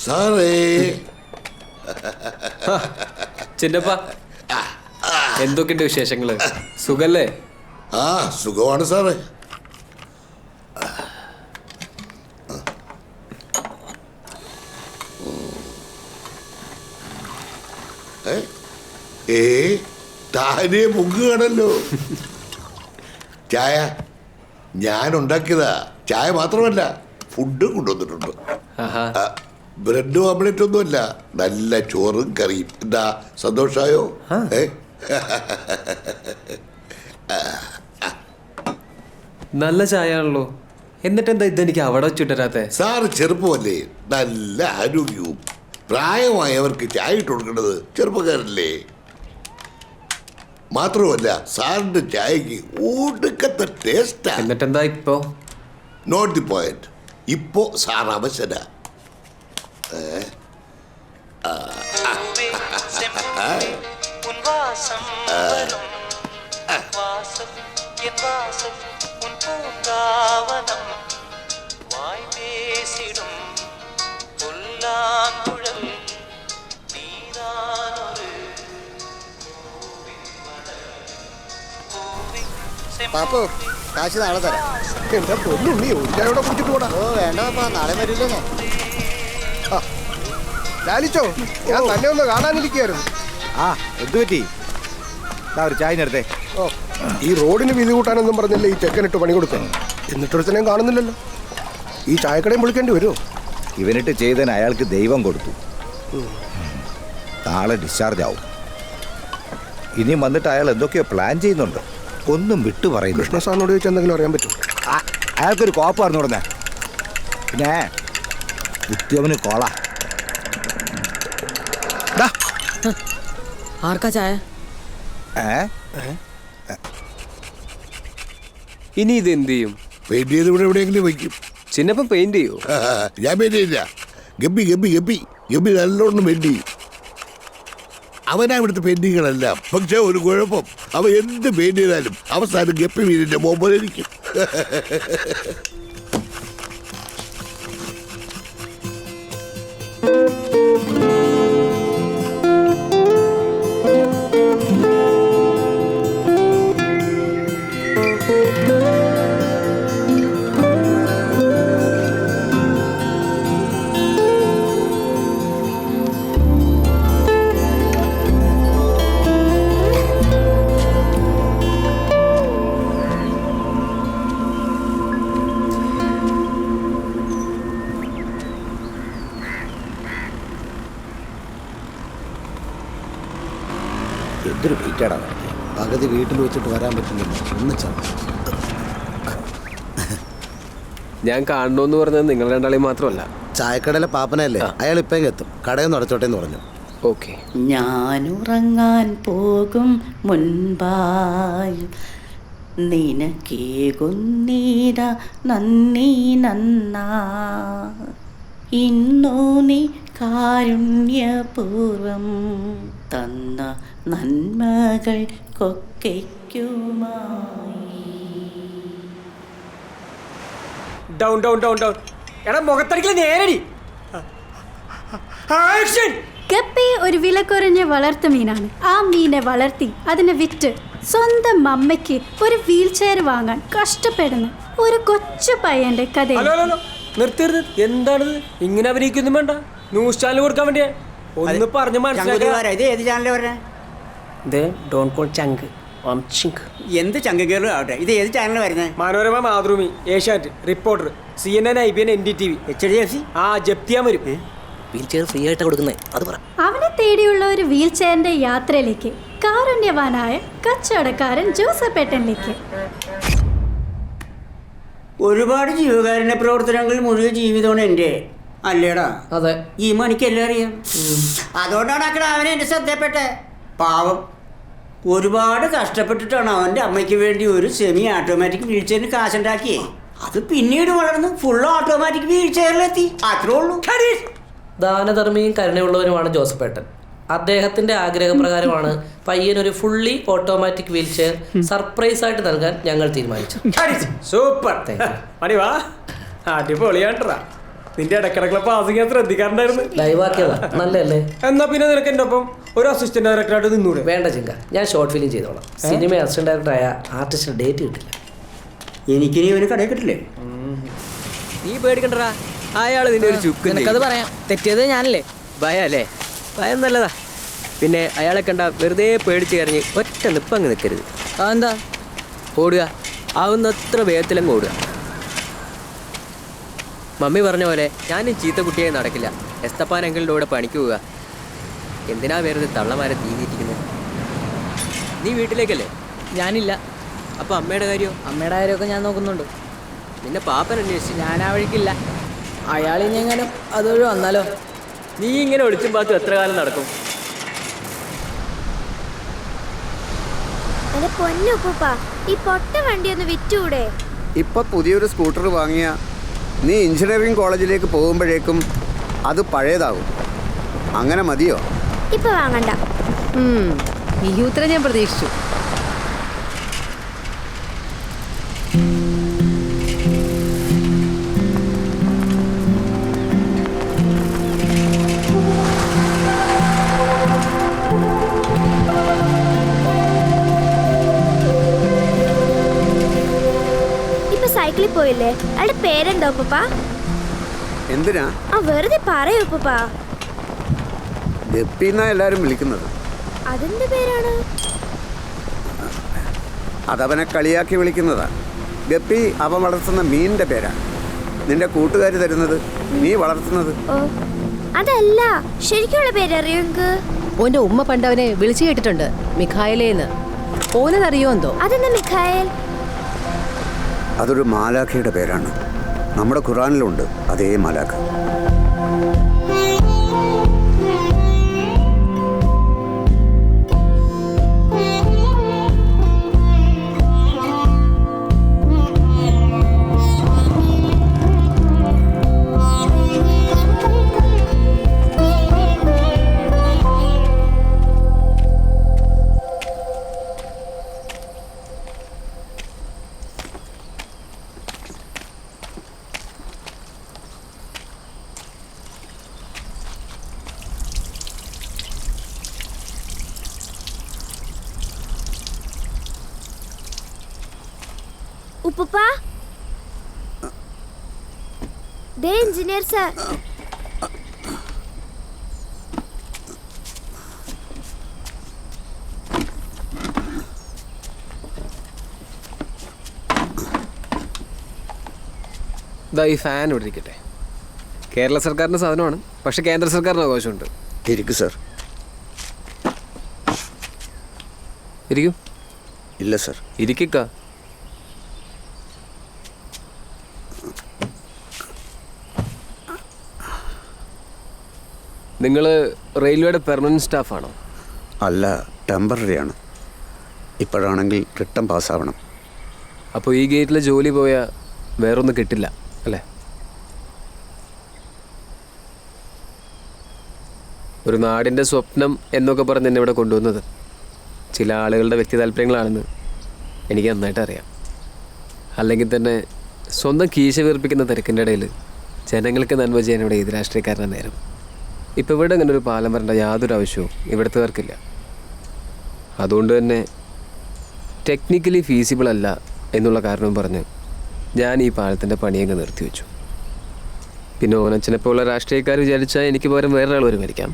സാറേ ചിന്നപ്പ എന്തൊക്കെയുണ്ട് വിശേഷങ്ങള്? സുഖല്ലേ? ആ സുഖമാണ് സാറേ. താനെ മുങ്ങുകയാണല്ലോ. ചായ ഞാൻ ഉണ്ടാക്കിയതാ. ചായ മാത്രമല്ല ഫുഡും കൊണ്ടുവന്നിട്ടുണ്ട്. ബ്രെഡും ഓംലെറ്റ് ഒന്നുമല്ല, നല്ല ചോറും കറിയും. എന്താ സന്തോഷായോ? നല്ല ചായ ആണല്ലോ. എന്നിട്ട് എന്താ ഇതെനിക്ക് അവിടെ വെച്ചിട്ടരാത്തെ? സാറ് ചെറുപ്പമല്ലേ, നല്ല ആരോഗ്യവും. പ്രായമായവർക്ക് ചായ ഇട്ട് കൊടുക്കേണ്ടത് ചെറുപ്പക്കാരല്ലേ. മാത്രമല്ല സാറിന്റെ ചായക്ക് ഒടുക്കത്തെ ടേസ്റ്റാ. എന്നിട്ടെന്താ ഇപ്പോ? Not the point. ഇപ്പോ സാർ അവശന. പാപ്പു കാശ് നാളെ തരാം. എന്താ പൊന്നുണ്ണി ഒരിക്കലൂടെ കുടിച്ചിട്ട് പോടാ. ഓ വേണ്ടപ്പാ, നാളെ വരില്ലെന്നേ. ലാലിച്ചോ, ഞാൻ തന്നെ ഒന്ന് കാണാനിരിക്കുകയായിരുന്നു. ആ എന്തു പറ്റി? ഒരു ചായ നേരത്തെ. ഓ, ഈ റോഡിന് വീതി കൂട്ടാനൊന്നും പറഞ്ഞില്ലേ ഈ ചെക്കനിട്ട് പണി കൊടുക്കണം. എന്നിട്ടൊരുത്തനെയും കാണുന്നില്ലല്ലോ. ഈ ചായക്കടയും വിളിക്കേണ്ടി വരുമോ? ഇവനിട്ട് ചെയ്തതിന് അയാൾക്ക് ദൈവം കൊടുത്തു. നാളെ ഡിസ്ചാർജ് ആവും. ഇനിയും വന്നിട്ട് അയാൾ എന്തൊക്കെയോ പ്ലാൻ ചെയ്യുന്നുണ്ട്. ഒന്നും വിട്ടു പറയുന്നു. കൃഷ്ണ സാറിനോട് ചോദിച്ചാൽ എന്തെങ്കിലും അറിയാൻ പറ്റും? അയാൾക്കൊരു കോപ്പ് പറഞ്ഞു കൊടുന്നേ. പിന്നെ ഉദ്യമന് കോള. ആർക്കാ ചായ? ഇനി ഇത് എന്ത് ചെയ്യും? പെയിന്റ് ചെയ്ത് ഇവിടെ എവിടെയെങ്കിലും വയ്ക്കും. ചിന്നപ്പൻ പെയിന്റ് ചെയ്യോ? ഞാൻ പെയിന്റ് ചെയ്യില്ല. ഗപ്പി ഗപ്പി ഗപ്പി ഗപ്പി നല്ലോണം പെയിന്റ് ചെയ്യും. അവനാ ഇവിടുത്തെ പെയിന്റിങ്ങുകളെല്ലാം. പക്ഷെ ഒരു കുഴപ്പം, അവ എന്ത് പെയിന്റ് ചെയ്താലും അവസാനം ഗപ്പി വീടിന്റെ മോമ്പലിരിക്കും. എന്തൊരു വെയിറ്റാടാ. പകുതി വീട്ടിൽ വെച്ചിട്ട് വരാൻ പറ്റില്ല. ഞാൻ കാണണമെന്ന് പറഞ്ഞത് നിങ്ങൾ രണ്ടാളെയും മാത്രമല്ല, ചായക്കടയിലെ പാപ്പനല്ലേ, അയാൾ ഇപ്പം എത്തും. കടയിൽ നടച്ചോട്ടെ എന്ന് പറഞ്ഞു. ഓക്കെ. ഞാനുറങ്ങാൻ പോകും മുൻപായി നിനക്കേകുന്നീര നന്ദി നന്നാ. ഇന്നു നീ കാരുണ്യപൂർവം തന്ന നന്മകൾ കൊക്കയ്ക്കുമായി. Down down down down. എടാ മുഖത്തടിക്കൽ നേരടി. ഗപ്പി ഒരു വില കുറഞ്ഞ വളർത്തു മീനാണ്. ആ മീനെ വളർത്തി അതിനെ വിറ്റ് സ്വന്തം അമ്മയ്ക്ക് ഒരു വീൽ ചെയർ വാങ്ങാൻ കഷ്ടപ്പെടുന്ന ഒരു കൊച്ചു പയ്യന്റെ കഥ. നിർത്തരുത്. എന്താണിത്? ഇങ്ങനെ അഭിനയിക്കൊന്നും വേണ്ട. ന്യൂസ് ചാനൽ കൊടുക്കാൻ വേണ്ടിയാ. ഒന്ന് പറഞ്ഞ് എന്ത് ചങ്കേറും ആവട്ടെ. ഇത് ഏത് ചാനൽ വരുന്നത്? Manorama, Mathrubhumi, Asianet, reporter, CNN, IBN, NDTV, HDFC. ആ ജപ്തിയാൻ വരും. വീൽ ചെയർ ഫ്രീ ആയിട്ട് കൊടുക്കുന്നത് അത് പറ. അവനെ തേടിയുള്ള ഒരു വീൽ ചെയറിന്റെ യാത്രയിലേക്ക് കാരുണ്യവാനായ കച്ചവടക്കാരൻ ജോസഫേട്ടനിലേക്ക്. ഒരുപാട് ജീവകാരുണ്യ പ്രവർത്തനങ്ങളിൽ മുഴുവൻ ജീവിതമാണ് എൻ്റെ. അല്ലേടാ? അതെ. ഈ മണിക്ക് എല്ലാം അറിയാം. അതുകൊണ്ടാണ് അక్కడ അവനെ എൻ്റെ ശ്രദ്ധപ്പെട്ടെ. പാവം ഒരുപാട് കഷ്ടപ്പെട്ടിട്ടാണ് അവൻ്റെ അമ്മയ്ക്ക് വേണ്ടി ഒരു സെമി ഓട്ടോമാറ്റിക് വീൽ ചെയറിന് കാശുണ്ടാക്കിയേ. അത് പിന്നീട് വളർന്ന് ഫുൾ ഓട്ടോമാറ്റിക് വീൽ ചെയറിലെത്തി. അത്രേ ഉള്ളൂ. ദാനധർമ്മിയും കരുണയുള്ളവനുമാണ് ജോസഫേട്ടൻ. അദ്ദേഹത്തിന്റെ ആഗ്രഹപ്രകാരമാണ് പയ്യനൊരു fully automatic wheelchair surprise ആയിട്ട് നൽകാൻ ഞങ്ങൾ തീരുമാനിച്ചു. സൂപ്പർ. അടിപൊളിയാണ്ടാ. നിന്റെ ഇടക്കിടക്കുള്ള പാസിംഗ് ഞാൻ ശ്രദ്ധിക്കാറുണ്ടായിരുന്നു. ലൈവാക്കിയതാ നല്ലല്ലേ? എന്നാ പിന്നെ നിനക്ക് എൻ്റെ ഒപ്പം ഒരു അസിസ്റ്റന്റ് ഡയറക്ടറായിട്ട് നിന്നൂടെ? വേണ്ട ചിങ്ക, ഞാൻ ഷോർട്ട് ഫിലിം ചെയ്തോളാം. സിനിമ അസിസ്റ്റന്റ് ഡയറക്ടറായ ആർട്ടിസ്റ്റിന് ഡേറ്റ് കിട്ടില്ല. എനിക്കിനി ഒരു കടയിൽ കിട്ടില്ലേ? നീ പേടിക്കണ്ടടാ, അയാള് നിന്റെ ഒരു ചുക്ക്. നിനക്കത് പറയാം, തെറ്റിയത് ഞാനല്ലേ. ഭയം അല്ലേ? ഭയം നല്ലതാ. പിന്നെ അയാളെ കണ്ട വെറുതെ പേടിച്ച് കരഞ്ഞ് ഒറ്റ നിപ്പങ്ങ് നിൽക്കരുത്. അതെന്താ? ഓടുക, ആവുന്നത്ര വേഗത്തിലങ്ങ് ഓടുക. മമ്മി പറഞ്ഞ പോലെ ഞാനും ചീത്ത കുട്ടിയായി നടക്കില്ല. എസ്തപ്പാൻ അങ്കിളിൻ്റെ കൂടെ പണിക്ക് പോവുക. എന്തിനാ വെറുതെ തള്ളമാരെ തീറ്റിക്കുന്നത്? നീ വീട്ടിലേക്കല്ലേ? ഞാനില്ല. അപ്പോൾ അമ്മയുടെ കാര്യമോ? അമ്മയുടെ കാര്യമൊക്കെ ഞാൻ നോക്കുന്നുണ്ട്. നിന്നെ പാപ്പൻ അന്വേഷിച്ചു. ഞാൻ ആ വഴിക്കില്ല. അയാൾ ഇനി എങ്ങാനും അതൊഴി വന്നാലോ? നീ ഇങ്ങനെ ഒളിച്ചും പാത്തും എത്ര കാലം നടക്കും? എന്റെ പൊന്നുപ്പ, ഈ പൊട്ട വണ്ടി ഒന്ന് വിറ്റൂടെ? ഇപ്പൊ പുതിയൊരു സ്കൂട്ടർ വാങ്ങിയ നീ എഞ്ചിനീയറിംഗ് കോളേജിലേക്ക് പോകുമ്പോഴേക്കും അത് പഴയതാകും. അങ്ങനെ മതിയോ? ഇപ്പൊ വാങ്ങണ്ട. ഈ ഉത്തരം ഞാൻ പ്രതീക്ഷിച്ചു. സൈക്കിളിൽ പോയില്ലേ? അയാളുടെ പേരെന്തോ ഉപ്പ? എന്തിനാ? വെറുതെ പറയൂ ഉപ്പ. ഗപ്പിന്നാ എല്ലാരും വിളിക്കുന്നത്. അതെന്ത് പേരാണ്? അതവനെ കളിയാക്കി വിളിക്കുന്നതാ. ഗപ്പി അവൻ വളർത്തുന്ന മീനിന്റെ പേരാണ്. നിന്റെ കൂട്ടുകാർ തരുന്നത് നീ വളർത്തുന്നത്. അതല്ല, ശരിക്കുള്ള പേരറിയോ? ഓന്റെ ഉമ്മ പണ്ടവനെ വിളിച്ചു കേട്ടിട്ടുണ്ട്, മിഖായലേന്ന്. ഓനതറിയോ എന്തോ? അതെന്താ മിഖായൽ? അതൊരു മാലാഖയുടെ പേരാണ്. നമ്മുടെ ഖുറാനിലുണ്ട് അതേ മാലാഖ. ഉപ്പ, ദേ എഞ്ചിനീയർ സാർ. ഈ ഫാൻ ഇവിടെ ഇരിക്കട്ടെ. കേരള സർക്കാരിൻ്റെ സാധനമാണ്, പക്ഷെ കേന്ദ്ര സർക്കാരിന് അവകാശമുണ്ട്. ഇരിക്കു സർ. ഇരിക്കും. ഇല്ല സർ. ഇരിക്കുക. നിങ്ങൾ റെയിൽവേയുടെ പെർമനൻറ്റ് സ്റ്റാഫാണോ? അല്ല, ടെമ്പററി ആണ്. ഇപ്പോഴാണെങ്കിൽ റിട്ടേൺ പാസ്സാവണം. അപ്പോൾ ഈ ഗേറ്റിൽ ജോലി പോയാൽ വേറൊന്നും കിട്ടില്ല അല്ലേ? ഒരു നാടിൻ്റെ സ്വപ്നം എന്നൊക്കെ പറഞ്ഞ് എന്നെ ഇവിടെ കൊണ്ടുവന്നത് ചില ആളുകളുടെ വ്യക്തി താല്പര്യങ്ങളാണെന്ന് എനിക്ക് നന്നായിട്ട് അറിയാം. അല്ലെങ്കിൽ തന്നെ സ്വന്തം കീശ വീർപ്പിക്കുന്ന തിരക്കിൻ്റെ ഇടയിൽ ജനങ്ങൾക്ക് നന്മ ചെയ്യാൻ ഇവിടെ ഏത് രാഷ്ട്രീയക്കാരനാണ് നേരം. ഇപ്പോൾ ഇവിടെ അങ്ങനെ ഒരു പാലം വരേണ്ട യാതൊരു ആവശ്യവും ഇവിടുത്തുകാർക്കില്ല. അതുകൊണ്ട് തന്നെ ടെക്നിക്കലി ഫീസിബിൾ അല്ല എന്നുള്ള കാരണവും പറഞ്ഞ് ഞാൻ ഈ പാലത്തിൻ്റെ പണിയങ്ങ് നിർത്തിവെച്ചു. പിന്നെ ഓനച്ചനെപ്പോലുള്ള രാഷ്ട്രീയക്കാർ വിചാരിച്ചാൽ എനിക്ക് പകരം വേറൊരാൾ വരുമായിരിക്കാം.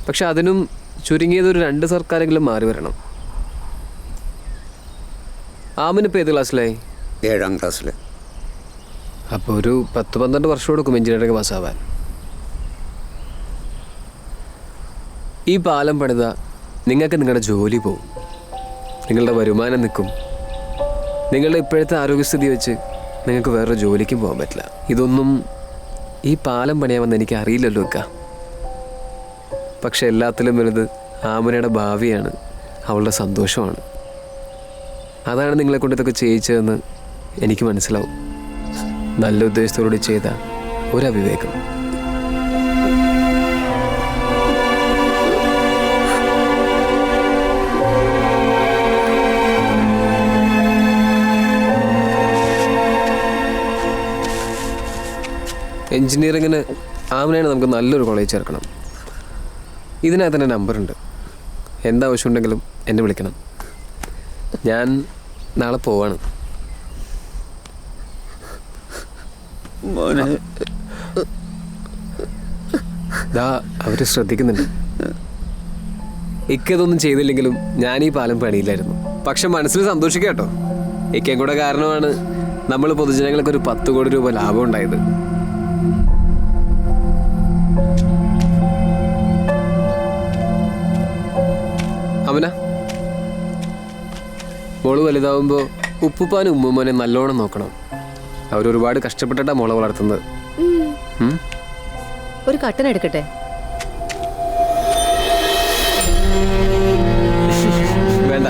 പക്ഷെ അതിനും ചുരുങ്ങിയതൊരു 2 സർക്കാരെങ്കിലും മാറി വരണം. ആമിനിപ്പോൾ ഏത് ക്ലാസ്സിലായി? 7ാം ക്ലാസ്സിൽ. അപ്പോൾ ഒരു 10-12 വർഷം കൊടുക്കും എഞ്ചിനീയറിംഗ് പാസ്സാവാൻ. ഈ പാലം പണിത നിങ്ങൾക്ക് നിങ്ങളുടെ ജോലി പോവും, നിങ്ങളുടെ വരുമാനം നിൽക്കും. നിങ്ങളുടെ ഇപ്പോഴത്തെ ആരോഗ്യസ്ഥിതി വെച്ച് നിങ്ങൾക്ക് വേറൊരു ജോലിക്കും പോകാൻ പറ്റില്ല. ഇതൊന്നും ഈ പാലം പണിയാമെന്ന് എനിക്ക് അറിയില്ലല്ലോ ഒക്കെ. പക്ഷെ എല്ലാത്തിലും വലുത് ആമനയുടെ ഭാവിയാണ്, അവളുടെ സന്തോഷമാണ്. അതാണ് നിങ്ങളെ കൊണ്ട് ഇതൊക്കെ ചെയ്യിച്ചതെന്ന് എനിക്ക് മനസ്സിലാവും. നല്ല ഉദ്ദേശത്തോടുകൂടി ചെയ്ത ഒരവിവേകം. എൻജിനീയറിങ്ങിന് ആമനയാണ് നമുക്ക് നല്ലൊരു കോളേജ് ചേർക്കണം. ഇതിനകത്ത് എൻ്റെ നമ്പറുണ്ട്. എന്താവശ്യമുണ്ടെങ്കിലും എന്നെ വിളിക്കണം. ഞാൻ നാളെ പോവാണ്. ദാ അവര് ശ്രദ്ധിക്കുന്നുണ്ട്. ഇക്കതൊന്നും ചെയ്തില്ലെങ്കിലും ഞാൻ ഈ പാലം പണിയില്ലായിരുന്നു. പക്ഷെ മനസ്സിൽ സന്തോഷിക്കുക കേട്ടോ. ഇക്കയും കൂടെ കാരണമാണ് നമ്മൾ പൊതുജനങ്ങൾക്ക് ഒരു 10 കോടി രൂപ ലാഭം ഉണ്ടായത്. അമന, മോള് വലുതാവുമ്പോൾ ഉപ്പുപ്പാനും ഉമ്മുമ്മനെ നല്ലോണം നോക്കണം. അവരൊരുപാട് കഷ്ടപ്പെട്ടിട്ടാണ് മോളെ വളർത്തുന്നത്. ഒരു കട്ടൻ എടുക്കട്ടെ? വേണ്ട.